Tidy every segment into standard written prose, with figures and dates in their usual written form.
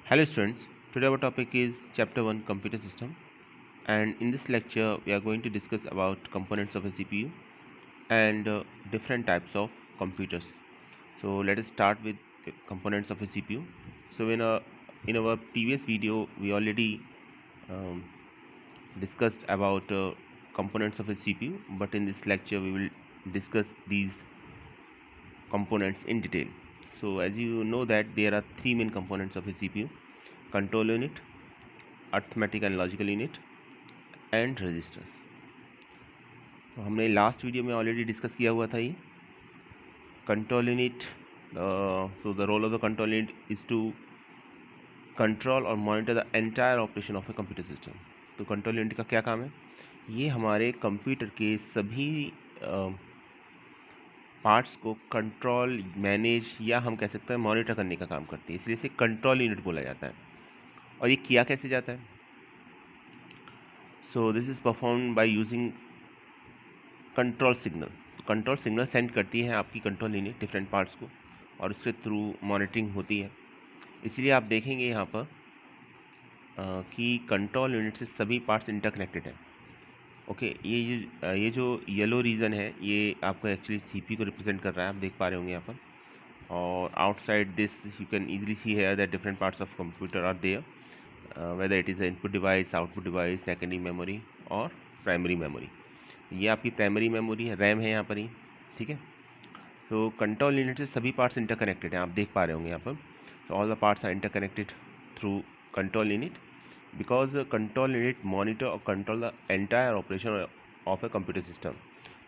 Hello students, today our topic is chapter 1 computer system, and in this lecture we are going to discuss about components of a CPU and different types of computers. So let us start with the components of a CPU. So in our previous video we already um, discussed about components of a CPU, but in this lecture we will discuss these components in detail. So as you know that there are three main components of a CPU: control unit, arithmetic and logical unit and registers. तो हमने last video में already discuss किया हुआ था ये control unit. So the role of the control unit is to control और monitor the entire operation of a computer system. तो control unit का क्या काम है? ये हमारे कंप्यूटर के सभी पार्ट्स को कंट्रोल, मैनेज या हम कह सकते हैं मॉनिटर करने का काम करती है, इसलिए इसे कंट्रोल यूनिट बोला जाता है। और ये किया कैसे जाता है? So this is perform by using control signal send करती है आपकी कंट्रोल यूनिट डिफरेंट पार्ट्स को, और उसके थ्रू मॉनिटरिंग होती है। इसलिए आप देखेंगे यहाँ पर कि कंट्रोल यूनिट से सभी पार्ट्स इंटरकनेक्टेड हैं। ओके, ये जो येलो रीजन है ये आपका एक्चुअली सीपीयू को रिप्रेजेंट कर रहा है, आप देख पा रहे होंगे यहाँ पर। और outside this you can easily see here that different parts of computer are there, whether it is input device, output device, secondary memory और प्राइमरी मेमोरी। ये आपकी प्राइमरी मेमोरी है, रैम है यहाँ पर ही, ठीक है। तो कंट्रोल यूनिट से सभी पार्ट्स इंटरकनेक्टेड हैं, आप देख पा रहे होंगे यहाँ पर। तो all the parts are interconnected through control unit because control unit monitor और control the entire operation of a computer system.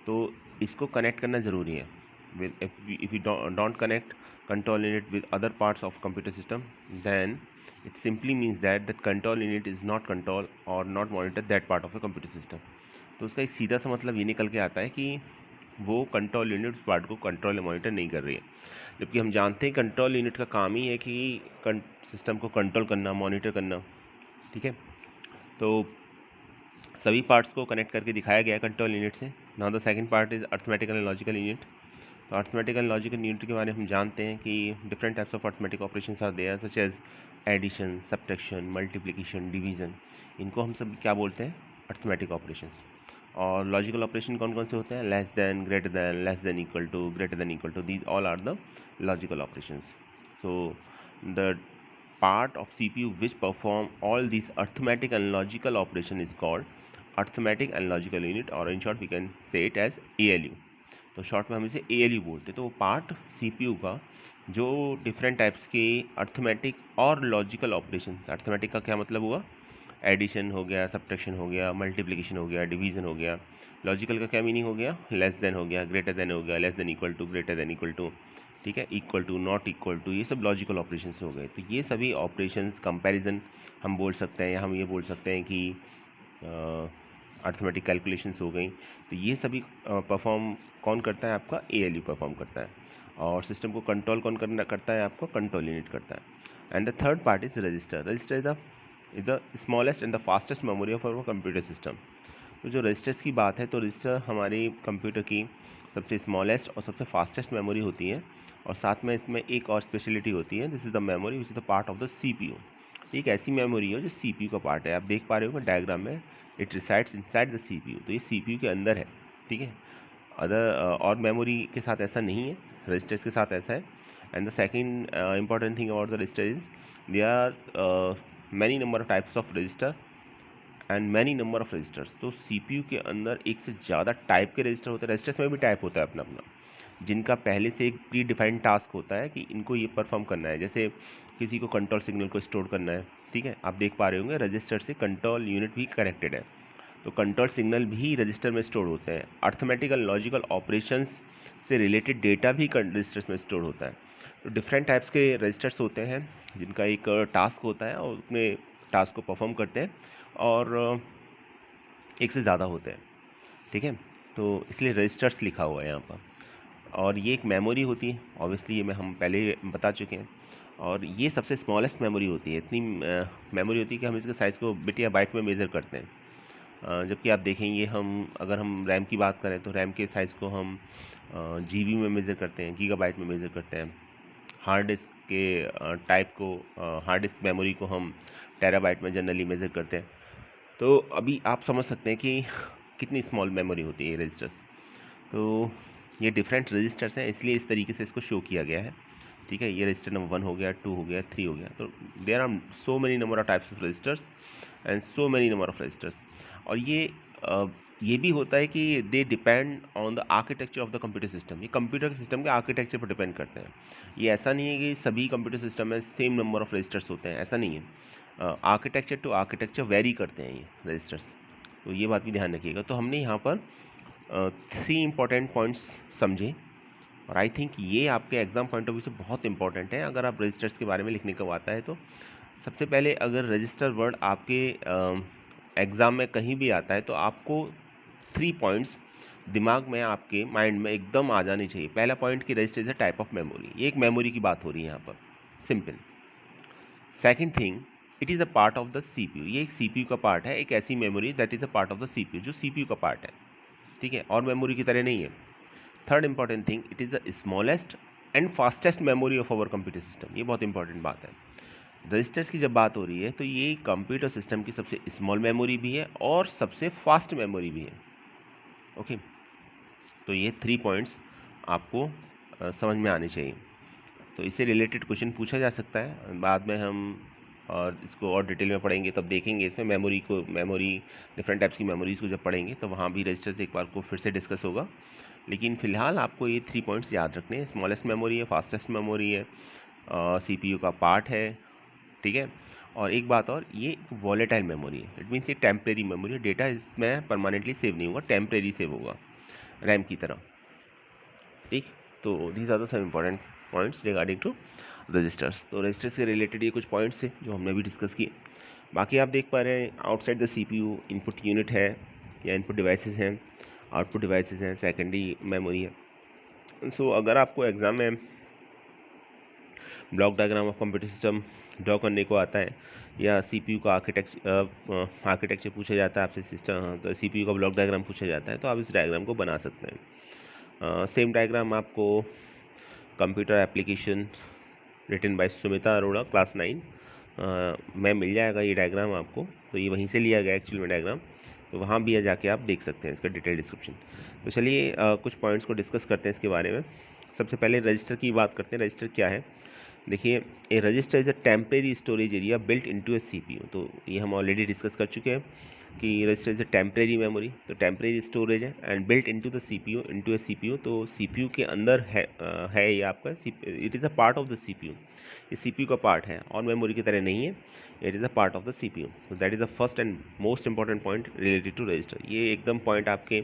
तो इसको कनेक्ट करना ज़रूरी है। With if you don't connect control unit with other parts of computer system, then it simply means that control unit is not control or not monitor that part of a computer system. तो उसका एक सीधा सा मतलब ये निकल के आता है कि वो कंट्रोल यूनिट उस पार्ट को कंट्रोल या मॉनिटर नहीं कर रही है, जबकि हम जानते हैं कंट्रोल यूनिट का काम ही है कि सिस्टम को कंट्रोल करना, मॉनिटर करना, ठीक है। तो सभी पार्ट्स को कनेक्ट करके दिखाया गया है कंट्रोल यूनिट से। Now the second part is arithmetical and logical unit. तो अर्थमेटिकल एंड लॉजिकल यूनिट के बारे में हम जानते हैं कि different types of arithmetic operations are there, such as addition, subtraction, multiplication, division. इनको हम सब क्या बोलते हैं? Arithmetic operations. और लॉजिकल ऑपरेशन कौन कौन से होते हैं? Less than, greater than, less than equal to, greater than equal to, these all are the logical operations. So the part of CPU which perform all these arithmetic and logical operation is called arithmetic and logical unit, or in short we can say it as ALU। तो short में हम इसे ALU बोलते हैं। तो वो part CPU का जो डिफरेंट टाइप्स के अर्थमेटिक और लॉजिकल ऑपरेशन, अर्थमेटिक का क्या मतलब हुआ? एडिशन हो गया, सब्ट्रैक्शन हो गया, मल्टीप्लिकेशन हो गया, डिवीज़न हो गया। लॉजिकल का क्या मीनिंग हो गया? लेस देन हो गया, ग्रेटर देन हो गया, less than equal to, greater than equal to, ठीक है, equal to, not equal to, ये सब लॉजिकल ऑपरेशंस हो गए। तो ये सभी ऑपरेशंस कंपैरिजन हम बोल सकते हैं, या हम ये बोल सकते हैं कि अर्थमेटिक कैलकुलेशंस हो गई। तो ये सभी परफॉर्म कौन करता है? आपका ALU परफॉर्म करता है। और सिस्टम को कंट्रोल कौन करता है? आपका कंट्रोल यूनिट करता है। And the third part is register. Register is the smallest and the fastest memory of our computer system. तो जो रजिस्टर्स की बात है, तो रजिस्टर हमारी कंप्यूटर की सबसे स्मॉलेस्ट और सबसे फास्टेस्ट मेमोरी होती है। और साथ में इसमें एक और स्पेशलिटी होती है, this is the memory which is the part of the CPU। एक ऐसी मेमोरी है जो CPU का पार्ट है, आप देख पा रहे हो डायग्राम में, it resides inside the CPU। तो ये CPU के अंदर है, ठीक है। अदर और मेमोरी के साथ ऐसा नहीं है, रजिस्टर्स के साथ ऐसा है। And the second important thing about the register is they are many number of types of register and many number of registers. तो CPU के अंदर एक से ज़्यादा टाइप के रजिस्टर होते हैं। रजिस्टर्स में भी टाइप होता है अपना अपना, जिनका पहले से एक प्री डिफाइंड टास्क होता है कि इनको ये परफॉर्म करना है। जैसे किसी को कंट्रोल सिग्नल को स्टोर करना है, ठीक है, आप देख पा रहे होंगे रजिस्टर से कंट्रोल यूनिट भी कनेक्टेड है, तो कंट्रोल सिग्नल भी रजिस्टर में स्टोर होते हैं। अर्थमेटिकल लॉजिकल ऑपरेशंस से रिलेटेड डेटा भी रजिस्टर्स में स्टोर होता है। तो डिफरेंट टाइप्स के रजिस्टर्स होते हैं जिनका एक टास्क होता है और अपने टास्क को परफॉर्म करते हैं, और एक से ज़्यादा होते हैं, ठीक है। तो इसलिए रजिस्टर्स लिखा हुआ है यहाँ पर। और ये एक मेमोरी होती है, ऑब्वियसली ये हम पहले बता चुके हैं। और ये सबसे स्मॉलेस्ट मेमोरी होती है, इतनी मेमोरी होती है कि हम इसके साइज़ को बिट या बाइट में मेज़र करते हैं। जबकि आप देखेंगे अगर हम रैम की बात करें तो रैम के साइज़ को हम GB में मेज़र करते हैं, गीगाबाइट में मेज़र करते हैं। हार्ड डिस्क के टाइप को, हार्ड डिस्क मेमोरी को हम टेराबाइट में जनरली मेज़र करते हैं। तो अभी आप समझ सकते हैं कि कितनी स्मॉल मेमोरी होती है ये रजिस्टर्स। तो ये डिफरेंट रजिस्टर्स हैं, इसलिए इस तरीके से इसको शो किया गया है। ठीक है, ये रजिस्टर नंबर 1 हो गया, 2 हो गया, 3 हो गया। तो there are so many number of types of registers and so many number of registers. और ये भी होता है कि they depend on the architecture of the computer system. ये कंप्यूटर सिस्टम के आर्किटेक्चर पर डिपेंड करते हैं। ये ऐसा नहीं है कि सभी कंप्यूटर सिस्टम में सेम नंबर ऑफ रजिस्टर्स होते हैं, ऐसा नहीं है। आर्किटेक्चर टू आर्किटेक्चर वेरी करते हैं ये रजिस्टर्स, तो ये बात भी ध्यान रखिएगा। तो हमने यहाँ पर 3 इंपॉर्टेंट पॉइंट्स समझे, और आई थिंक ये आपके एग्जाम पॉइंट ऑफ व्यू से बहुत इंपॉर्टेंट है अगर आप रजिस्टर्स के बारे में लिखने को आता है तो। सबसे पहले अगर रजिस्टर वर्ड आपके एग्ज़ाम में कहीं भी आता है तो आपको 3 पॉइंट्स दिमाग में, आपके माइंड में एकदम आ जाने चाहिए। पहला पॉइंट कि register is a type of memory, ये एक मेमोरी की बात हो रही है यहाँ पर, simple. Second thing, it is a part of the CPU, ये एक सीपीयू का पार्ट है, एक ऐसी memory that is a part of the CPU, जो सीपीयू का पार्ट है, ठीक है, और मेमोरी की तरह नहीं है। Third important thing, it is the smallest and fastest memory of our computer system, ये बहुत इंपॉर्टेंट बात है। रजिस्टर्स की जब बात हो रही है तो ये कंप्यूटर सिस्टम की सबसे स्मॉल मेमोरी भी है और सबसे फास्ट मेमोरी भी है। ओके, तो ये 3 पॉइंट्स आपको समझ में आने चाहिए। तो इससे रिलेटेड क्वेश्चन पूछा जा सकता है, बाद में हम और इसको और डिटेल में पढ़ेंगे तब देखेंगे इसमें मेमोरी डिफरेंट टाइप्स की मेमोरीज़ को जब पढ़ेंगे तो वहाँ भी रजिस्टर्स एक बार को फिर से डिस्कस होगा। लेकिन फ़िलहाल आपको ये 3 पॉइंट्स याद रखने हैं, स्मॉलेस्ट मेमोरी है, फास्टेस्ट मेमोरी है, सीपीयू का पार्ट है, ठीक है। और एक बात और, ये एक वॉलेटाइल मेमोरी है, इट मीन्स ये टेम्परेरी मेमोरी है, डेटा इसमें परमानेंटली सेव नहीं होगा, टेम्परेरी सेव होगा रैम की तरह, ठीक। तो these are the some important points regarding to registers. तो रजिस्टर्स से रिलेटेड ये कुछ पॉइंट्स थे जो हमने भी डिस्कस किए। बाकी आप देख पा रहे हैं outside the CPU input unit है या इनपुट डिवाइसेस हैं, आउटपुट डिवाइसेस हैं, सेकेंडरी मेमोरी है। सो अगर आपको एग्ज़ाम में block diagram of computer system draw करने को आता है या सीपीयू का आर्किटेक्चर पूछा जाता है आपसे, सिस्टम तो सीपीयू का ब्लॉक डायग्राम पूछा जाता है तो आप इस डायग्राम को बना सकते हैं। सेम डायग्राम आपको computer application written by Sumita Arora class 9 में मिल जाएगा ये डायग्राम आपको। तो ये वहीं से लिया गया एक्चुअल में डायग्राम, तो वहाँ भी जाके आप देख सकते हैं इसका डिटेल डिस्क्रिप्शन। तो चलिए कुछ पॉइंट्स को डिस्कस करते हैं इसके बारे में। सबसे पहले रजिस्टर की बात करते हैं। रजिस्टर क्या है, देखिए, a register is a temporary storage area built into a CPU. तो ये हम ऑलरेडी डिस्कस कर चुके हैं कि register is a temporary memory, तो टेम्परेरी स्टोरेज है and built into the CPU, into a CPU. तो सीपीयू के अंदर है ये आपका, it is a part of the CPU, ये सीपीयू का पार्ट है और मेमोरी की तरह नहीं है, it is a part of the CPU. तो that is the first and most important point related to register. ये एकदम पॉइंट आपके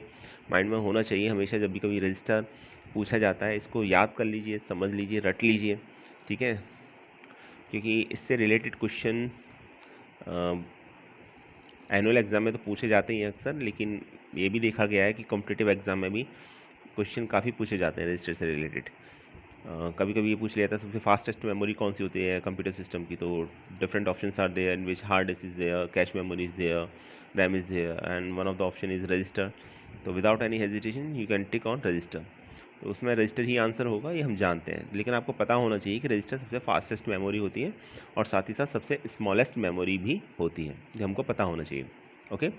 माइंड में होना चाहिए हमेशा, जब भी कभी रजिस्टर पूछा जाता है इसको याद कर लीजिए, समझ लीजिए, रट लीजिए, ठीक है, क्योंकि इससे रिलेटेड क्वेश्चन एनुअल एग्ज़ाम में तो पूछे जाते ही हैं अक्सर, लेकिन ये भी देखा गया है कि कॉम्पिटिटिव एग्ज़ाम में भी क्वेश्चन काफ़ी पूछे जाते हैं रजिस्टर से रिलेटेड। कभी कभी ये पूछ लिया था सबसे फास्टेस्ट मेमोरी कौन सी होती है कंप्यूटर सिस्टम की, तो different options are there in which hard disk is there, cache memory is there, RAM is there and one of the option is register. तो without any hesitation you can tick on register. तो उसमें register ही answer होगा, ये हम जानते हैं, लेकिन आपको पता होना चाहिए कि रजिस्टर सबसे फास्टेस्ट मेमोरी होती है और साथ ही साथ सबसे स्मॉलेस्ट मेमोरी भी होती है, जो हमको पता होना चाहिए। Okay,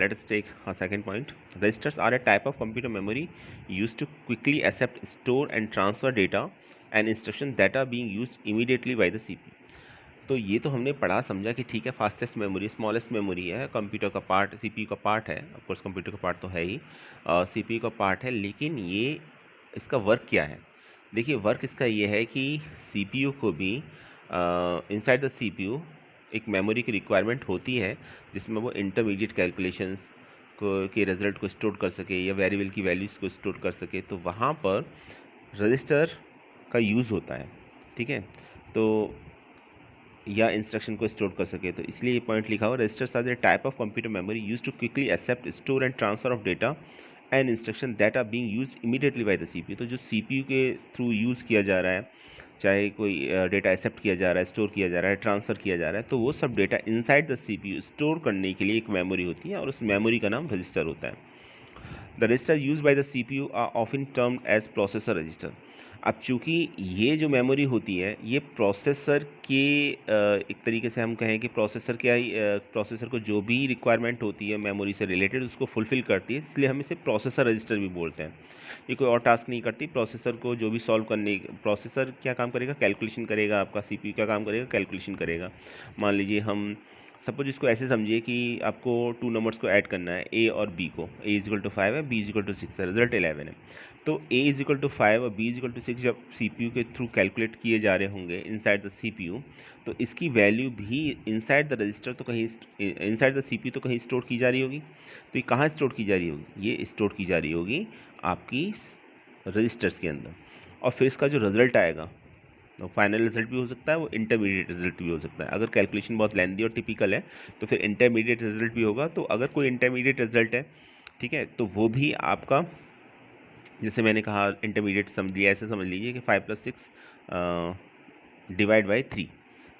let us take a second point. Registers are a type of computer memory used to quickly accept, store and transfer data and instructions that are being used immediately by the CPU. तो ये तो हमने पढ़ा समझा कि ठीक है, fastest memory, smallest memory है, कंप्यूटर का पार्ट, सीपीयू का पार्ट है, ऑफ कोर्स कंप्यूटर का पार्ट तो है ही, सीपीयू का पार्ट है, लेकिन ये इसका वर्क क्या है। देखिए, वर्क इसका ये है कि सीपीयू को भी इनसाइड द सीपीयू एक मेमोरी की रिक्वायरमेंट होती है जिसमें वो इंटरमीडिएट कैलकुलेशंस को के रिजल्ट को स्टोर कर सके या वेरिएबल की वैल्यूज़ को स्टोर कर सके, तो वहाँ पर रजिस्टर का यूज़ होता है, ठीक है, तो या इंस्ट्रक्शन को स्टोर कर सके। तो इसलिए ये पॉइंट लिखा हुआ, registers are the type of computer memory use to quickly accept, store and transfer of data and instruction that are being used immediately by the CPU. तो जो सीपीयू के थ्रू यूज़ किया जा रहा है, चाहे कोई डेटा एक्सेप्ट किया जा रहा है, स्टोर किया जा रहा है, ट्रांसफ़र किया जा रहा है, तो वो सब data inside the CPU store करने के लिए एक मेमोरी होती है और उस मेमोरी का नाम रजिस्टर होता है। The register use by the CPU are often termed as processor register. अब चूँकि ये जो मेमोरी होती है ये प्रोसेसर के एक तरीके से हम कहें कि प्रोसेसर क्या ही प्रोसेसर को जो भी रिक्वायरमेंट होती है मेमोरी से रिलेटेड उसको फुलफ़िल करती है, इसलिए हम इसे प्रोसेसर रजिस्टर भी बोलते हैं। ये कोई और टास्क नहीं करती, प्रोसेसर को जो भी सॉल्व करने प्रोसेसर क्या काम करेगा, कैलकुलेशन करेगा, आपका सीपीयू क्या काम करेगा, कैलकुलेशन करेगा। मान लीजिए हम सपोज इसको ऐसे समझिए कि आपको 2 नंबर्स को ऐड करना है, ए और बी को। ए इज़ इक्वल टू 5 है, बी इज़ इक्वल टू 6 है, रिजल्ट 11 है। तो ए इज़ इक्वल टू 5 और बी इज़ इक्वल टू 6 जब सीपीयू के थ्रू कैलकुलेट किए जा रहे होंगे इनसाइड द सीपीयू, तो इसकी वैल्यू भी इनसाइड द रजिस्टर तो कहीं इनसाइड द सीपीयू तो कहीं स्टोर की जा रही होगी। तो ये कहाँ स्टोर की जा रही होगी, ये स्टोर की जा रही होगी आपकी रजिस्टर्स के अंदर। और फिर इसका जो रिज़ल्ट आएगा, तो फाइनल रिजल्ट भी हो सकता है, वो इंटरमीडिएट रिजल्ट भी हो सकता है। अगर कैलकुलेशन बहुत लेंदी और टिपिकल है तो फिर इंटरमीडिएट रिजल्ट भी होगा। तो अगर कोई इंटरमीडिएट रिजल्ट है, ठीक है, तो वो भी आपका, जैसे मैंने कहा इंटरमीडिएट समझ लिया, ऐसे समझ लीजिए कि 5 + 6 डिवाइड बाई 3,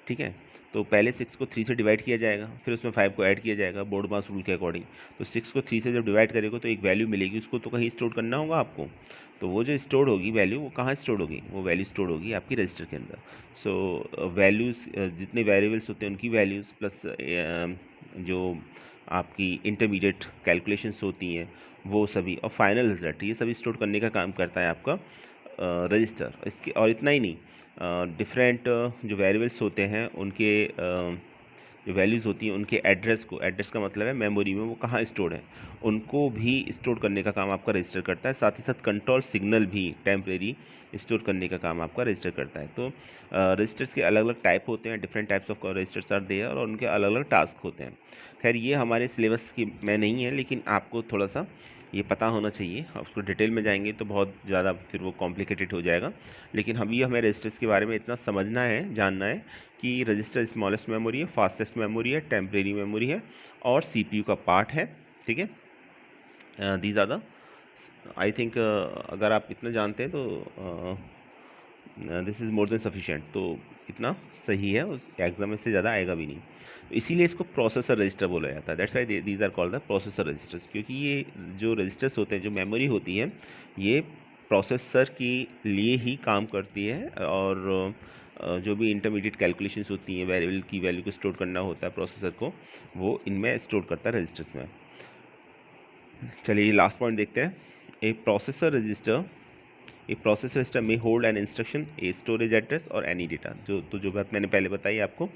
ठीक है। तो पहले 6 को 3 से डिवाइड किया जाएगा, फिर उसमें 5 को ऐड किया जाएगा बोर्ड मास रूल के अकॉर्डिंग। तो 6 को 3 से जब डिवाइड करेगा तो एक वैल्यू मिलेगी, उसको तो कहीं स्टोर करना होगा आपको। तो वो जो स्टोर होगी वैल्यू, वो कहाँ स्टोर होगी, वो वैल्यू स्टोर होगी आपकी रजिस्टर के अंदर। सो वैल्यूज़ जितने वेरिएबल्स होते हैं उनकी वैल्यूज़ प्लस जो आपकी इंटरमीडिएट कैलकुलेशंस होती हैं वो सभी, और फाइनल रिजल्ट, ये सभी स्टोर करने का काम करता है आपका रजिस्टर। इसके और इतना ही नहीं, डिफरेंट जो वेरिएबल्स होते हैं उनके जो वैल्यूज़ होती हैं उनके एड्रेस को, एड्रेस का मतलब है मेमोरी में वो कहाँ स्टोर है, उनको भी स्टोर करने का काम आपका रजिस्टर करता है। साथ ही साथ कंट्रोल सिग्नल भी टेम्परेरी स्टोर करने का काम आपका रजिस्टर करता है। तो रजिस्टर्स के अलग अलग टाइप होते हैं, different types of registers are there, और उनके अलग अलग टास्क होते हैं। खैर ये हमारे सिलेबस की में नहीं है, लेकिन आपको थोड़ा सा ये पता होना चाहिए। आप उसको डिटेल में जाएंगे तो बहुत ज़्यादा फिर वो कॉम्प्लिकेटेड हो जाएगा। लेकिन हमें रजिस्टर्स के बारे में इतना समझना है, जानना है कि रजिस्टर स्मॉलेस्ट मेमोरी है, फास्टेस्ट मेमोरी है, टेम्परेरी मेमोरी है, और सीपीयू का पार्ट है, ठीक है। These are the, I think अगर आप इतना जानते हैं तो this is more than sufficient. तो इतना सही है, उस एग्जाम में से ज़्यादा आएगा भी नहीं। तो इसीलिए इसको प्रोसेसर रजिस्टर बोला जाता है। That's why these are called the processor registers, क्योंकि ये जो रजिस्टर्स होते हैं, जो मेमोरी होती है, ये प्रोसेसर के लिए ही काम करती है। और जो भी इंटरमीडिएट कैलकुलेशंस होती हैं, वेरिएबल की वैल्यू को स्टोर करना होता है प्रोसेसर को, वो इनमें स्टोर करता है रजिस्टर्स में। चलिए लास्ट पॉइंट देखते हैं। ए प्रोसेसर रजिस्टर, ए प्रोसेसर रजिस्टर में hold an instruction, a storage address और एनी डेटा। जो बात मैंने पहले बताई आपको,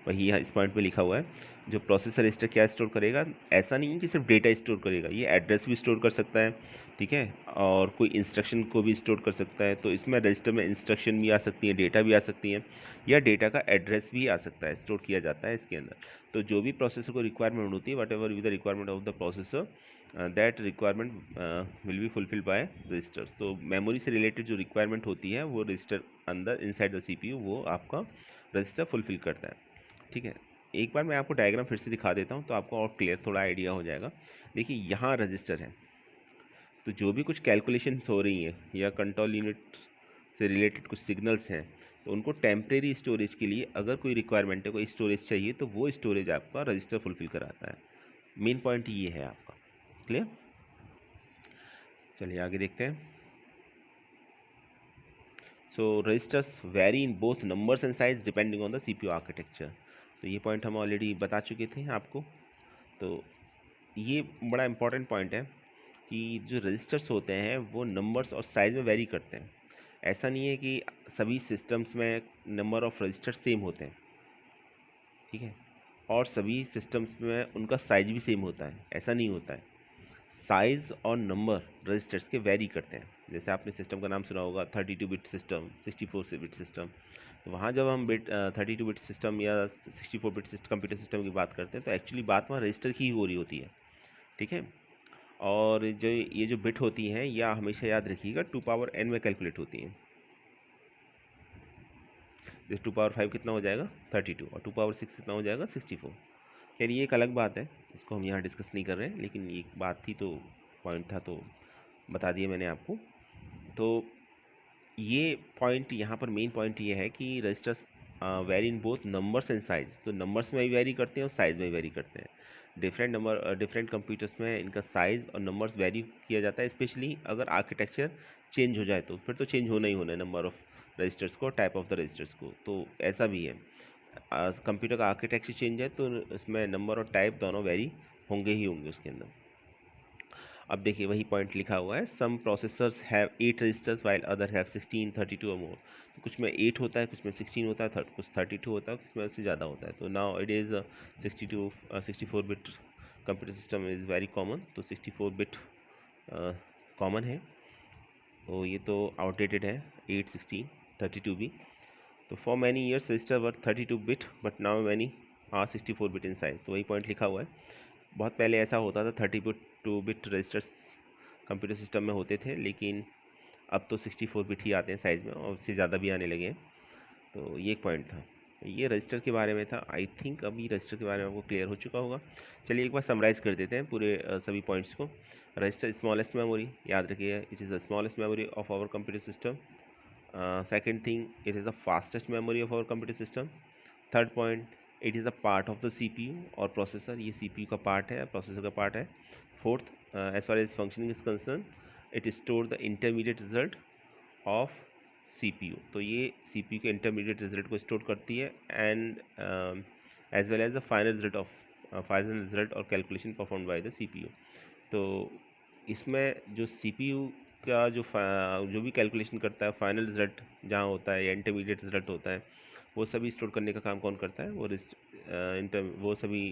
वही यहाँ इस पॉइंट पे लिखा हुआ है। जो प्रोसेसर रजिस्टर क्या स्टोर करेगा, ऐसा नहीं है कि सिर्फ डेटा स्टोर करेगा, ये एड्रेस भी स्टोर कर सकता है, ठीक है, और कोई इंस्ट्रक्शन को भी स्टोर कर सकता है। तो इसमें रजिस्टर में इंस्ट्रक्शन भी आ सकती है, डेटा भी आ सकती है, या डेटा का एड्रेस भी आ सकता है, स्टोर किया जाता है इसके अंदर। तो जो भी प्रोसेसर को रिक्वायरमेंट होती है, whatever with the requirement of the processor, that requirement will be fulfilled by registers. तो मेमोरी से रिलेटेड जो रिक्वायरमेंट होती है वो रजिस्टर अंदर इनसाइड द सीपीयू वो आपका रजिस्टर फुलफिल करता है, ठीक है। एक बार मैं आपको डायग्राम फिर से दिखा देता हूँ तो आपको और क्लियर थोड़ा आइडिया हो जाएगा। देखिए यहाँ रजिस्टर है, तो जो भी कुछ कैलकुलेशंस हो रही हैं या कंट्रोल यूनिट से रिलेटेड कुछ सिग्नल्स हैं, तो उनको टेम्परेरी स्टोरेज के लिए अगर कोई रिक्वायरमेंट है, कोई स्टोरेज चाहिए, तो वो स्टोरेज आपका रजिस्टर फुलफिल कराता है। मेन पॉइंट ये है आपका, क्लियर। चलिए आगे देखते हैं। So registers vary in both numbers and size depending on the CPU architecture. तो ये पॉइंट हम ऑलरेडी बता चुके थे आपको। तो ये बड़ा इंपॉर्टेंट पॉइंट है कि जो रजिस्टर्स होते हैं वो नंबर्स और साइज़ में वेरी करते हैं। ऐसा नहीं है कि सभी सिस्टम्स में नंबर ऑफ़ रजिस्टर सेम होते हैं, ठीक है, और सभी सिस्टम्स में उनका साइज भी सेम होता है, ऐसा नहीं होता है। साइज़ और नंबर रजिस्टर्स के वेरी करते हैं। जैसे आपने सिस्टम का नाम सुना होगा 32 बिट सिस्टम, 64 बिट सिस्टम। तो वहाँ जब हम 32 बिट सिस्टम या 64 बिट कंप्यूटर सिस्टम की बात करते हैं तो एक्चुअली बात वहाँ रजिस्टर की ही हो रही होती है, ठीक है। और जो ये जो बिट होती हैं, या हमेशा याद रखिएगा 2 पावर n में कैलकुलेट होती हैं। जैसे 2 पावर 5 कितना हो जाएगा 32, और 2 पावर 6 कितना हो जाएगा 64। खैर ये एक अलग बात है, इसको हम यहाँ डिस्कस नहीं कर रहे हैं, लेकिन एक बात थी तो पॉइंट था तो बता दिया मैंने आपको। तो ये पॉइंट यहाँ पर मेन पॉइंट ये है कि registers vary in both numbers and size. तो नंबर्स में भी वेरी करते हैं और साइज़ में भी वेरी करते हैं। डिफरेंट कंप्यूटर्स में इनका साइज़ और नंबर्स वेरी किया जाता है, स्पेशली अगर आर्किटेक्चर चेंज हो जाए तो फिर तो चेंज होना ही होना है नंबर ऑफ़ रजिस्टर्स को, टाइप ऑफ द रजिस्टर्स को। तो ऐसा भी है, कंप्यूटर का आर्किटेक्चर चेंज है तो इसमें नंबर और टाइप दोनों वेरी होंगे ही होंगे उसके अंदर। अब देखिए वही पॉइंट लिखा हुआ है, some processors have 8 registers while other have 16, 32 और मोर। तो कुछ में 8 होता है, कुछ में 16 होता है, कुछ 32 होता है, कुछ में उससे ज़्यादा होता है। तो now it is 64 bit computer system is very common. तो 64 बिट कॉमन है, तो ये तो आउटडेटेड है 8, 16, 32 भी। तो for many years register were 32 bit but now many are 64 bit in size. तो वही पॉइंट लिखा हुआ है, बहुत पहले ऐसा होता था 32 बिट रजिस्टर्स कंप्यूटर सिस्टम में होते थे, लेकिन अब तो 64 बिट ही आते हैं साइज़ में और उससे ज़्यादा भी आने लगे हैं। तो ये एक पॉइंट था, तो ये रजिस्टर के बारे में था। आई थिंक अभी रजिस्टर के बारे में आपको क्लियर हो चुका होगा। चलिए एक बार समराइज़ कर देते हैं पूरे सभी पॉइंट्स को। रजिस्टर स्मॉलेस्ट मेमोरी, याद रखिए it is the smallest memory of our computer system. Second thing, it is the fastest memory of our computer system. Third point, it is a part of the CPU और processor, ये CPU का part है, processor का part है। Fourth, as far as functioning is concern, it store the intermediate result of CPU. तो ये CPU के intermediate result को स्टोर करती है and as well as the final result और calculation perform by the CPU. तो इसमें जो सीपीयू का जो भी कैलकुलेशन करता है, फाइनल रिजल्ट जहाँ होता है या इंटरमीडिएट रिजल्ट होता है, वो सभी स्टोर करने का काम कौन करता है? वो सभी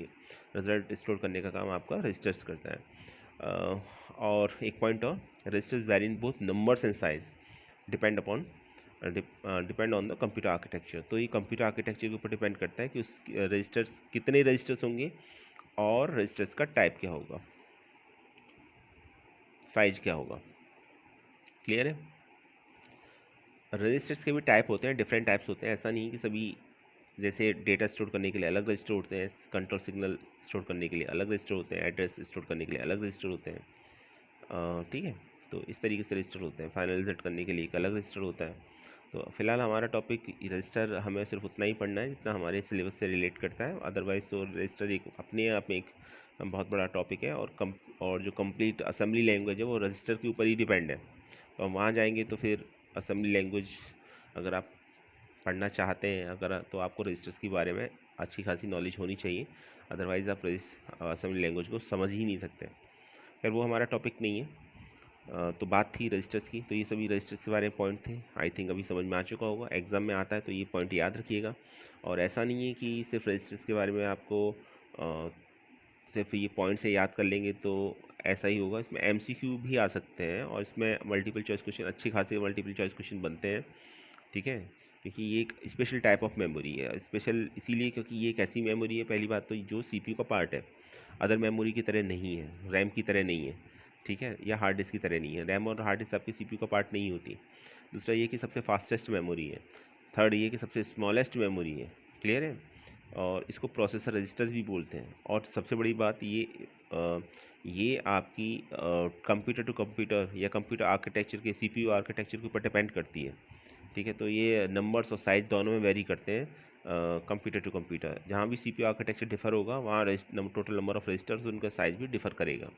रिजल्ट स्टोर करने का काम आपका रजिस्टर्स करता है। और एक पॉइंट और, registers vary in both numbers and size, depend on the computer architecture. तो ये कंप्यूटर आर्किटेक्चर के ऊपर डिपेंड करता है कि उस रजिस्टर्स कितने रजिस्टर्स होंगे और रजिस्टर्स का टाइप क्या होगा, साइज क्या होगा। क्लियर है? रजिस्टर्स के भी टाइप होते हैं, डिफरेंट टाइप्स होते हैं। ऐसा नहीं कि सभी, जैसे डेटा स्टोर करने के लिए अलग रजिस्टर होते हैं, कंट्रोल सिग्नल स्टोर करने के लिए अलग रजिस्टर होते हैं, एड्रेस स्टोर करने के लिए अलग रजिस्टर होते हैं। ठीक है, तो इस तरीके से रजिस्टर होते हैं। फाइनल रिजल्ट करने के लिए एक अलग रजिस्टर होता है। तो फिलहाल हमारा टॉपिक रजिस्टर, हमें सिर्फ उतना ही पढ़ना है जितना हमारे सिलेबस से रिलेट करता है। अदरवाइज़ तो रजिस्टर एक अपने आप में एक बहुत बड़ा टॉपिक है, और जो कंप्लीट असेंबली लैंग्वेज है वो रजिस्टर के ऊपर ही डिपेंड है। तो हम वहाँ जाएंगे तो फिर असेंबली लैंग्वेज अगर आप पढ़ना चाहते हैं अगर, तो आपको रजिस्टर्स के बारे में अच्छी खासी नॉलेज होनी चाहिए। अदरवाइज़ आप असेंबली लैंग्वेज को समझ ही नहीं सकते। खैर वो हमारा टॉपिक नहीं है। तो बात थी रजिस्टर्स की, तो ये सभी रजिस्टर्स के बारे में पॉइंट थे। आई थिंक अभी समझ में आ चुका होगा, एग्ज़ाम में आता है तो ये पॉइंट याद रखिएगा। और ऐसा नहीं है कि सिर्फ रजिस्टर्स के बारे में आपको सिर्फ ये पॉइंट से याद कर लेंगे तो ऐसा ही होगा। इसमें एमसीक्यू भी आ सकते हैं और इसमें मल्टीपल चॉइस क्वेश्चन, अच्छी खासी मल्टीपल चॉइस क्वेश्चन बनते हैं। ठीक है, क्योंकि ये एक स्पेशल टाइप ऑफ मेमोरी है। स्पेशल इसीलिए क्योंकि ये एक ऐसी मेमोरी है, पहली बात तो जो सीपीयू का पार्ट है, अदर मेमोरी की तरह नहीं है, रैम की तरह नहीं है। ठीक है, या हार्ड डिस्क की तरह नहीं है। रैम और हार्ड डिस्क आपकी सीपीयू का पार्ट नहीं होती। दूसरा ये कि सबसे फास्टेस्ट मेमोरी है। थर्ड ये कि सबसे स्मॉलेस्ट मेमोरी है। क्लियर है? और इसको प्रोसेसर रजिस्टर्स भी बोलते हैं। और सबसे बड़ी बात ये आपकी कंप्यूटर टू कंप्यूटर या कंप्यूटर आर्किटेक्चर के, सीपीयू आर्किटेक्चर के ऊपर डिपेंड करती है। ठीक है, तो ये नंबर्स और साइज़ दोनों में वेरी करते हैं कंप्यूटर टू कंप्यूटर। जहाँ भी सीपीयू आर्किटेक्चर डिफर होगा वहाँ टोटल नंबर ऑफ़ रजिस्टर्स, उनका साइज़ भी डिफर करेगा।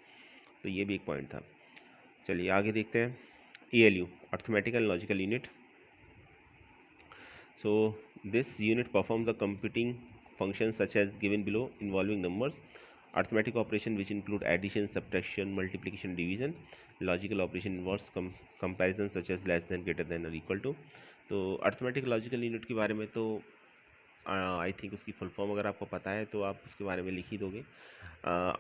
तो ये भी एक पॉइंट था। चलिए आगे देखते हैं। ALU, arithmetic and logical unit. So this unit performs the computing functions such as given below, involving numbers, arithmetic operation which include addition, subtraction, multiplication, division. Logical operation involves comparison such as less than, greater than or equal to. तो arithmetic logical unit के बारे में तो I think उसकी full form अगर आपको पता है तो आप उसके बारे में लिख ही दोगे।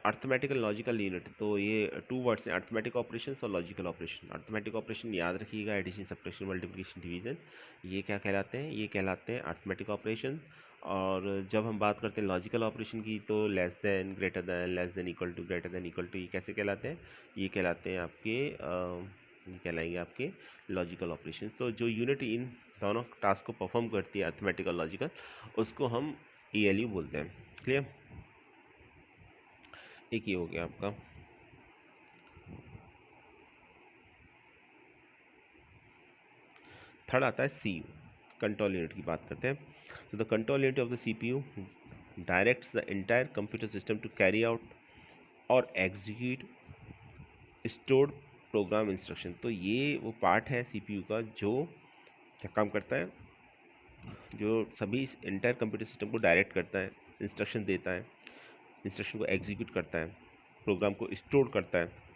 अर्थमेटिकल लॉजिकल यूनिट, तो ये 2 वर्ड्स हैं, अर्थमेटिक ऑपरेशंस और लॉजिकल ऑपरेशन। अर्थमेटिक ऑपरेशन याद रखिएगा, एडिशन, सब्ट्रैक्शन, मल्टीप्लिकेशन, डिवीजन, ये क्या कहलाते हैं? ये कहलाते हैं अर्थमेटिक ऑपरेशन। और जब हम बात करते हैं लॉजिकल ऑपरेशन की, तो less than, greater than, less than equal to, greater than equal to, ये कैसे कहलाते हैं? ये कहलाते हैं आपके ये कहलाएंगे आपके लॉजिकल ऑपरेशंस। तो जो यूनिट इन दोनों टास्क को परफॉर्म करती है, अर्थमेटिक और लॉजिकल, उसको हम ALU बोलते हैं। क्लियर? एक ये हो गया आपका। थर्ड आता है CU, कंट्रोल यूनिट की बात करते हैं। तो the control unit of the CPU directs the entire computer system to carry out और एग्जीक्यूट stored प्रोग्राम इंस्ट्रक्शन। तो ये वो पार्ट है सीपीयू का जो क्या काम करता है, जो सभी इंटायर कंप्यूटर सिस्टम को डायरेक्ट करता है, इंस्ट्रक्शन देता है, इंस्ट्रक्शन को एग्जीक्यूट करता है, प्रोग्राम को स्टोर करता है,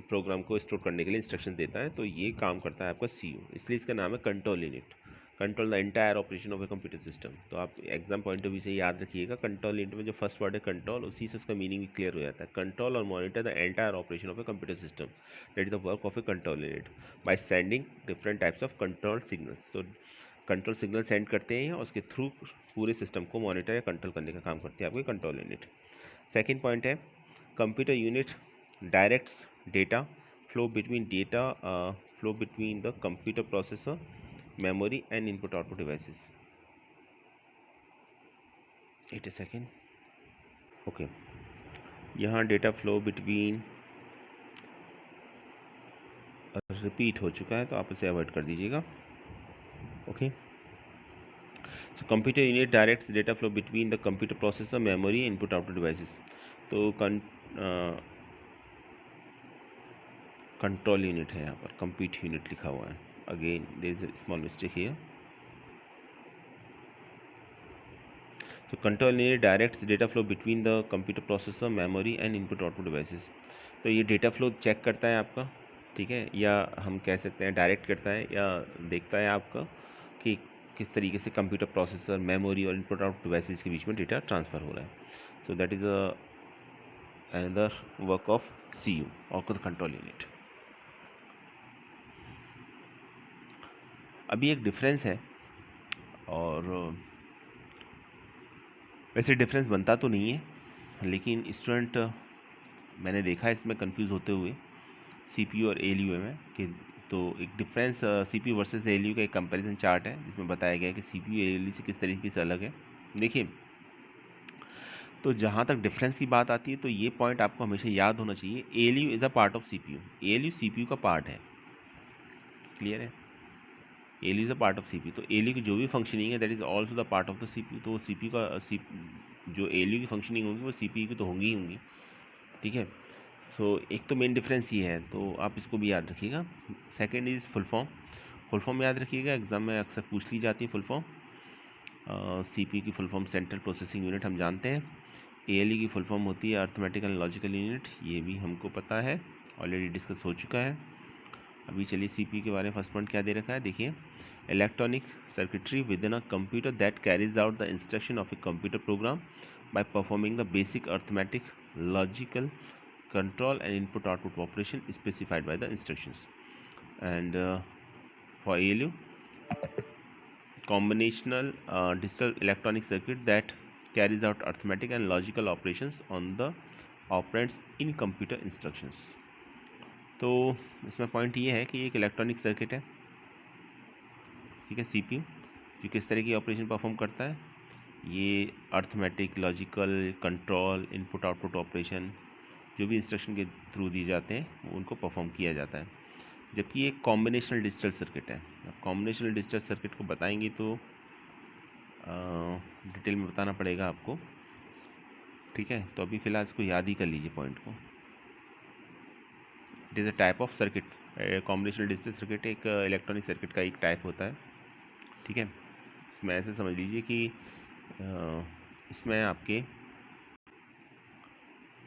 प्रोग्राम को स्टोर करने के लिए इंस्ट्रक्शन देता है। तो ये काम करता है आपका सीयू, इसलिए इसका नाम है control unit, control the entire operation of a computer system. तो आप एग्जाम पॉइंट ऑफ व्यू से याद रखिएगा, कंट्रोल यूनिट में जो फर्स्ट वर्ड है कंट्रोल, उसी से उसका मीनिंग भी क्लियर हो जाता है। कंट्रोल और monitor the entire operation of a computer system, that is the work of A control unit by sending different types of control signals. तो कंट्रोल सिग्नल सेंड करते हैं और उसके थ्रू पूरे सिस्टम को मॉनिटर या कंट्रोल करने का काम करती है आपकी कंट्रोल यूनिट। सेकेंड पॉइंट है computer unit directs data flow between the computer processor, memory and input output devices. Wait a second. Okay, यहाँ डेटा फ्लो बिटवीन रिपीट हो चुका है तो आप इसे अवॉइड कर दीजिएगा। Okay, so computer unit directs data flow between the computer processor, memory, input output devices. तो कंट्रोल यूनिट है, यहाँ पर कंप्यूट यूनिट लिखा हुआ है। Again there is a small mistake here. So control unit directs data flow between the computer processor, memory and input output devices. तो ये data flow check करता है आपका, ठीक है, या हम कह सकते हैं डायरेक्ट करता है या देखता है आपका कि किस तरीके से कंप्यूटर प्रोसेसर, मेमोरी और इनपुट आउटपुट डिवाइसेस के बीच में डेटा ट्रांसफ़र हो रहा है। So that is another work of CU और कंट्रोल यूनिट। अभी एक डिफरेंस है, और वैसे डिफरेंस बनता तो नहीं है, लेकिन स्टूडेंट मैंने देखा है इसमें कंफ्यूज होते हुए सीपीयू और एएलयू में कि तो एक डिफरेंस सीपीयू वर्सेस एएलयू का एक कंपैरिजन चार्ट है जिसमें बताया गया है कि सीपीयू एएलयू से किस तरीके से अलग है। देखिए, तो जहाँ तक डिफरेंस की बात आती है तो ये पॉइंट आपको हमेशा याद होना चाहिए, ALU is a part of CPU, ALU CPU का पार्ट है। क्लियर है? ALU is a part of CPU, तो एएलयू की जो भी फंक्शनिंग है that is also the part of the CPU. तो सीपीयू का जो एएलयू की फंक्शनिंग होगी वो सीपीयू की तो होंगी ही होंगी, ठीक है। सो एक तो मेन डिफरेंस ये है, तो आप इसको भी याद रखिएगा। Second is full form, full form याद रखिएगा, एग्जाम में अक्सर पूछ ली जाती है फुल फॉर्म। सीपीयू की full form central processing unit हम जानते हैं। एएलयू की फुल फॉर्म होती है अर्थमेटिक एंड लॉजिकल यूनिट, ये भी हमको पता है, ऑलरेडी डिस्कस हो चुका है। अभी चलिए सीपीयू के बारे में फर्स्ट पॉइंट क्या दे रखा है, देखिए, electronic circuitry with in a computer that carries out the instruction of a computer program by performing the basic arithmetic, logical, control and input output operation specified by the instructions. And for ALU, combinational digital electronic circuit that carries out arithmetic and logical operations on the operands in computer instructions. तो इसमें point ये है कि एक electronic circuit है, ठीक है, CPU, जो किस तरह की ऑपरेशन परफॉर्म करता है, ये arithmetic, logical, control, input output operation जो भी इंस्ट्रक्शन के थ्रू दिए जाते हैं वो उनको परफॉर्म किया जाता है। जबकि ये कॉम्बिनेशनल डिजिटल सर्किट है। अब कॉम्बिनेशनल डिजिटल सर्किट को बताएंगे तो डिटेल में बताना पड़ेगा आपको, ठीक है। तो अभी फ़िलहाल इसको याद ही कर लीजिए पॉइंट को। It is a type of circuit, combinational digital circuit एक इलेक्ट्रॉनिक सर्किट का एक टाइप होता है, ठीक है। इसमें ऐसे समझ लीजिए कि इसमें आपके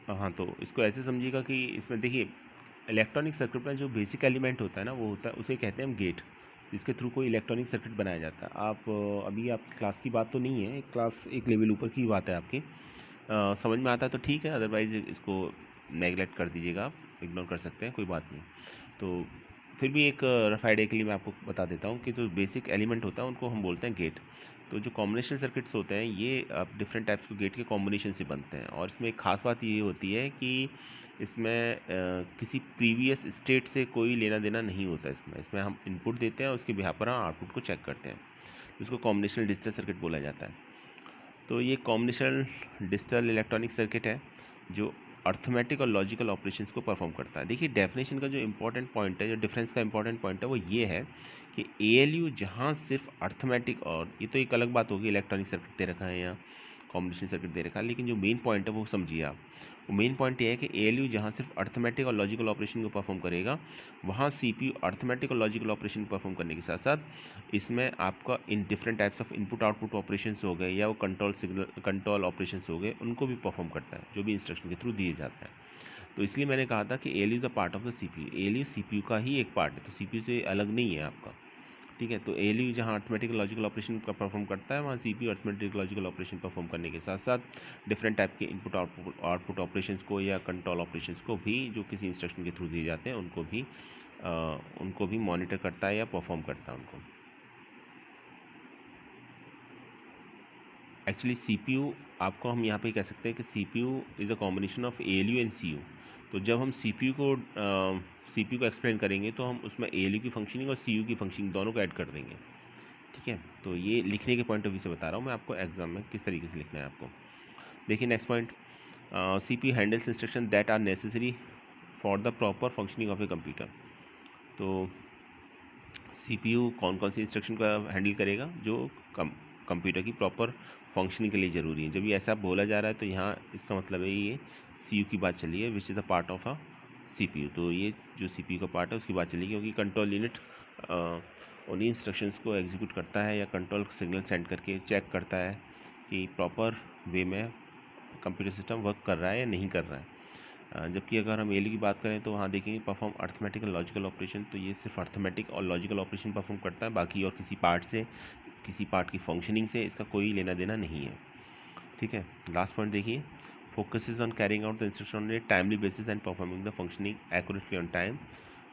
हाँ, तो इसको ऐसे समझिएगा कि इसमें देखिए इलेक्ट्रॉनिक सर्किट में जो बेसिक एलिमेंट होता है ना, वो होता है, उसे कहते हैं हम गेट, जिसके थ्रू कोई इलेक्ट्रॉनिक सर्किट बनाया जाता है। आप अभी आपकी क्लास की बात तो नहीं है, क्लास एक लेवल ऊपर की बात है आपकी, समझ में आता है तो ठीक है, अदरवाइज़ इसको नेगलेक्ट कर दीजिएगा, आप इग्नोर कर सकते हैं, कोई बात नहीं। तो फिर भी एक रफ आइडिया के लिए मैं आपको बता देता हूँ कि जो बेसिक एलिमेंट होता है उनको हम बोलते हैं गेट। तो जो कॉम्बिनेशन सर्किट्स होते हैं ये आप डिफरेंट टाइप्स के गेट के कॉम्बिनेशन से बनते हैं, और इसमें एक खास बात ये होती है कि इसमें किसी प्रीवियस स्टेट से कोई लेना देना नहीं होता। इसमें हम इनपुट देते हैं और उसके बिहाफ पर हम आउटपुट को चेक करते हैं, इसको कॉम्बिनेशनल डिजिटल सर्किट बोला जाता है। तो ये कॉम्बिनेशनल डिजिटल इलेक्ट्रॉनिक सर्किट है जो अर्थमेटिक और लॉजिकल ऑपरेशंस को परफॉर्म करता है। देखिए डेफिनेशन का जो इंपॉर्टेंट पॉइंट है, जो डिफरेंस का इंपॉर्टेंट पॉइंट है वो ये है कि एएलयू जहाँ सिर्फ अर्थमेटिक, और ये तो एक अलग बात होगी, इलेक्ट्रॉनिक सर्किट दे रखा है या कॉम्बिनेशन सर्किट दे रखा है, लेकिन जो मेन पॉइंट है वो समझिए आप, मेन पॉइंट ये है कि ALU जहाँ सिर्फ अर्थमेटिक और लॉजिकल ऑपरेशन को परफॉर्म करेगा, वहाँ CPU अर्थमेटिक और लॉजिकल ऑपरेशन परफॉर्म करने के साथ साथ इसमें आपका in different types of input output operations हो गए या वो कंट्रोल ऑपरेशंस हो गए, उनको भी परफॉर्म करता है, जो भी इंस्ट्रक्शन के थ्रू दिए जाता है। तो इसलिए मैंने कहा था कि ALU is a part of the CPU। ALU CPU का ही एक पार्ट है, तो CPU से अलग नहीं है आपका, ठीक है। तो ALU जहाँ अर्थमेटिक लॉजिकल ऑपरेशन का परफॉर्म करता है, वहाँ CPU arithmetic logical operation perform करने के साथ साथ डिफरेंट टाइप के इनपुट आउटपुट ऑपरेशंस को या कंट्रोल ऑपरेशंस को भी जो किसी इंस्ट्रक्शन के थ्रू दिए जाते हैं उनको भी मॉनिटर करता है या परफॉर्म करता है उनको। एक्चुअली CPU आपको हम यहाँ पे कह सकते हैं कि CPU is a combination of ALU and CU। तो जब हम CPU को एक्सप्लेन करेंगे तो हम उसमें ALU की फंक्शनिंग और CU की फंक्शनिंग दोनों को ऐड कर देंगे, ठीक है। तो ये लिखने के पॉइंट ऑफ व्यू से बता रहा हूँ मैं आपको, एग्जाम में किस तरीके से लिखना है आपको। देखिए next point, CPU handles instruction that are necessary for the proper functioning of a computer. तो CPU कौन कौन सी इंस्ट्रक्शन का हैंडल करेगा जो कंप्यूटर की प्रॉपर फंक्शनिंग के लिए ज़रूरी है। जब ये ऐसा बोला जा रहा है तो यहाँ इसका मतलब है ये CU की बात चली है, which is the part of a CPU। तो ये जो CPU का पार्ट है उसकी बात चली, क्योंकि कंट्रोल यूनिट उन्हीं इंस्ट्रक्शंस को एग्जीक्यूट करता है या कंट्रोल सिग्नल सेंड करके चेक करता है कि प्रॉपर वे में कंप्यूटर सिस्टम वर्क कर रहा है या नहीं कर रहा है। जबकि अगर हम ALU की बात करें तो वहाँ देखेंगे परफॉर्म अर्थमेटिक और लॉजिकल ऑपरेशन। तो ये सिर्फ अर्थमेटिक और लॉजिकल ऑपरेशन परफॉर्म करता है, बाकी और किसी पार्ट की फंक्शनिंग से इसका कोई लेना देना नहीं है, ठीक है। लास्ट पॉइंट देखिए, focuses on carrying out the instruction on A timely basis and performing the functioning accurately on time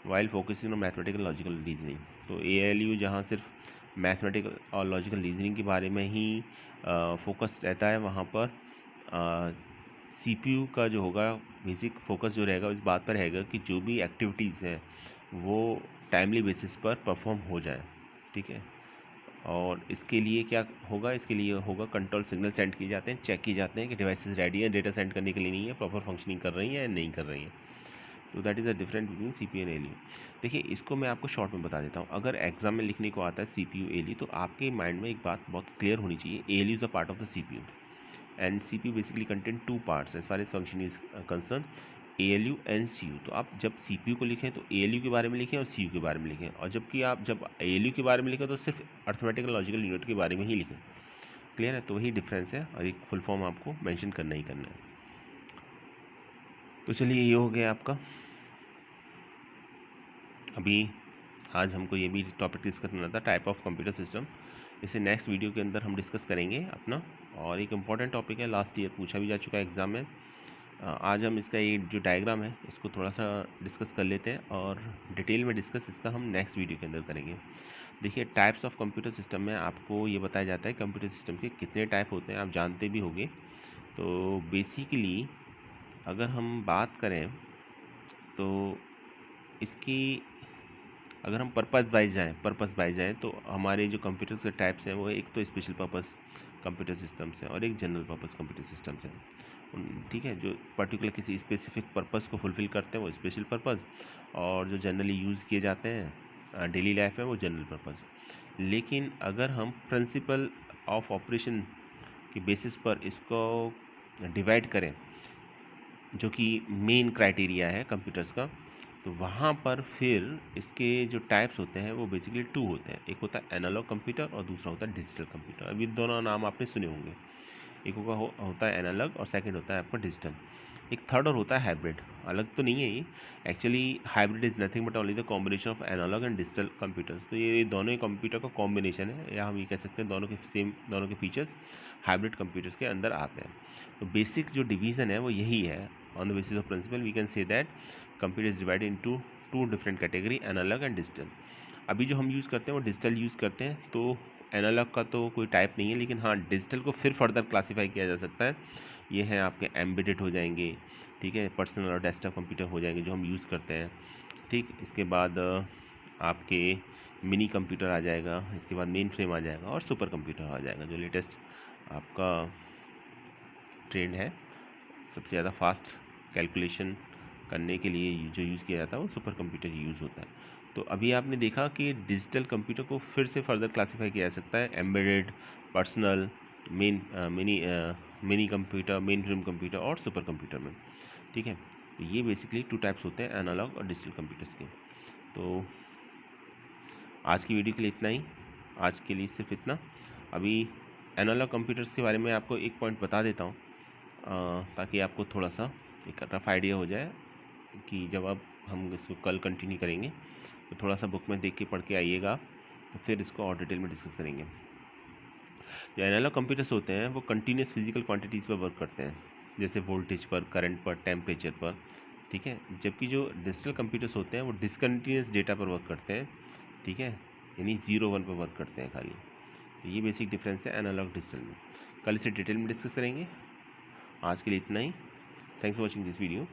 while focusing on mathematical logical reasoning. तो ALU जहाँ सिर्फ मैथमेटिकल और लॉजिकल रीजनिंग के बारे में ही फोकस रहता है, वहाँ पर CPU का जो होगा बेसिक फोकस जो रहेगा इस बात पर रहेगा कि जो भी एक्टिविटीज़ हैं वो टाइमली बेसिस पर परफॉर्म हो जाए, ठीक है। और इसके लिए क्या होगा, इसके लिए होगा कंट्रोल सिग्नल सेंड किए जाते हैं, चेक किए जाते हैं कि डिवाइसेस रेडी है डेटा सेंड करने के लिए, नहीं है, प्रॉपर फंक्शनिंग कर रही है या नहीं कर रही है। तो that is the difference between CPU and ALU। देखिए इसको मैं आपको शॉर्ट में बता देता हूँ। अगर एग्जाम में लिखने को आता है CPU ALU, तो आपके माइंड में एक बात बहुत क्लियर होनी चाहिए, ALU is a part of the CPU and CPU basically contain two parts as far as function is concern, ALU and CU। तो आप जब CPU को लिखें तो ALU के बारे में लिखें और CU के बारे में लिखें, और जबकि आप जब ALU के बारे में लिखें तो सिर्फ अर्थमेटिकल लॉजिकल यूनिट के बारे में ही लिखें। क्लियर है? तो वही डिफरेंस है और एक फुल फॉर्म आपको मेंशन करना ही करना है। तो चलिए ये हो गया आपका। अभी आज हमको ये भी टॉपिक डिस्कस करना था, टाइप ऑफ कंप्यूटर सिस्टम। इसे नेक्स्ट वीडियो के अंदर हम डिस्कस करेंगे अपना। और एक इम्पॉर्टेंट टॉपिक है, लास्ट ईयर पूछा भी जा चुका है एग्ज़ाम में। आज हम इसका ये जो डायग्राम है इसको थोड़ा सा डिस्कस कर लेते हैं और डिटेल में डिस्कस इसका हम नेक्स्ट वीडियो के अंदर करेंगे। देखिए टाइप्स ऑफ कंप्यूटर सिस्टम में आपको ये बताया जाता है कंप्यूटर सिस्टम के कितने टाइप होते हैं, आप जानते भी होंगे। तो बेसिकली अगर हम बात करें तो इसकी अगर हम पर्पस वाइज जाएँ तो हमारे जो कंप्यूटर के टाइप्स हैं वो एक तो स्पेशल पर्पस कंप्यूटर सिस्टम्स हैं और एक जनरल पर्पस कंप्यूटर सिस्टम्स हैं। ठीक है, जो पर्टिकुलर किसी स्पेसिफिक पर्पस को फुलफ़िल करते हैं वो स्पेशल पर्पस, और जो जनरली यूज़ किए जाते हैं डेली लाइफ में वो जनरल पर्पस। लेकिन अगर हम प्रिंसिपल ऑफ ऑपरेशन के बेसिस पर इसको डिवाइड करें, जो कि मेन क्राइटेरिया है कंप्यूटर्स का, तो वहाँ पर फिर इसके जो टाइप्स होते हैं वो बेसिकली टू होते हैं। एक होता है एनालॉग कंप्यूटर और दूसरा होता है डिजिटल कंप्यूटर। अभी दोनों नाम आपने सुने होंगे, एक होता है एनालॉग और सेकंड होता है आपका डिजिटल। एक थर्ड और होता है हाइब्रिड। अलग तो नहीं है ये, actually hybrid is nothing but only the combination of analog and digital computers. तो ये दोनों ही कंप्यूटर का कॉम्बिनेशन है, या हम ये कह सकते हैं दोनों के फीचर्स हाइब्रिड कंप्यूटर्स के अंदर आते हैं। तो बेसिक जो डिवीज़न है वो यही है। On the basis of principle we can say that computer is divided into two different category, analog and digital. अभी जो हम यूज़ करते हैं वो डिजिटल यूज़ करते हैं, तो एनालॉग का तो कोई टाइप नहीं है, लेकिन हाँ डिजिटल को फिर फर्दर क्लासीफाई किया जा सकता है। ये हैं आपके एम्बेडेड हो जाएंगे, ठीक है, पर्सनल और डेस्कटॉप कंप्यूटर हो जाएंगे जो हम यूज़ करते हैं, ठीक। इसके बाद आपके मिनी कंप्यूटर आ जाएगा, इसके बाद मेन फ्रेम आ जाएगा और सुपर कंप्यूटर आ जाएगा। जो लेटेस्ट आपका ट्रेंड है, सबसे ज़्यादा फास्ट कैलकुलेशन करने के लिए जो यूज़ किया जाता है वो सुपर कंप्यूटर यूज़ होता है। तो अभी आपने देखा कि डिजिटल कंप्यूटर को फिर से फर्दर क्लासीफाई किया जा सकता है embedded, personal, mini computer, main frame computer और सुपर कंप्यूटर में। ठीक है। तो ये बेसिकली 2 टाइप्स होते हैं एनालॉग और डिजिटल कंप्यूटर्स के। तो आज की वीडियो के लिए इतना ही, आज के लिए सिर्फ इतना। अभी एनालॉग कंप्यूटर्स के बारे में आपको एक पॉइंट बता देता हूँ, ताकि आपको थोड़ा सा एक रफ आइडिया हो जाए कि जब अब हम इसको कल कंटिन्यू करेंगे तो थोड़ा सा बुक में देख के पढ़ के आइएगा, तो फिर इसको और डिटेल में डिस्कस करेंगे। जो एनालॉग कंप्यूटर्स होते हैं वो कंटिन्यूस फिजिकल क्वांटिटीज़ पर वर्क करते हैं, जैसे वोल्टेज पर, करंट पर, टेम्परेचर पर, ठीक है। जबकि जो डिजिटल कंप्यूटर्स होते हैं वो डिसकंटिन्यूस डेटा पर वर्क करते हैं, ठीक है, यानी 0-1 पर वर्क करते हैं खाली। तो ये बेसिक डिफरेंस है एनालॉग डिजिटल में। कल इसे डिटेल में डिस्कस करेंगे। आज के लिए इतना ही। Thanks for watching this video.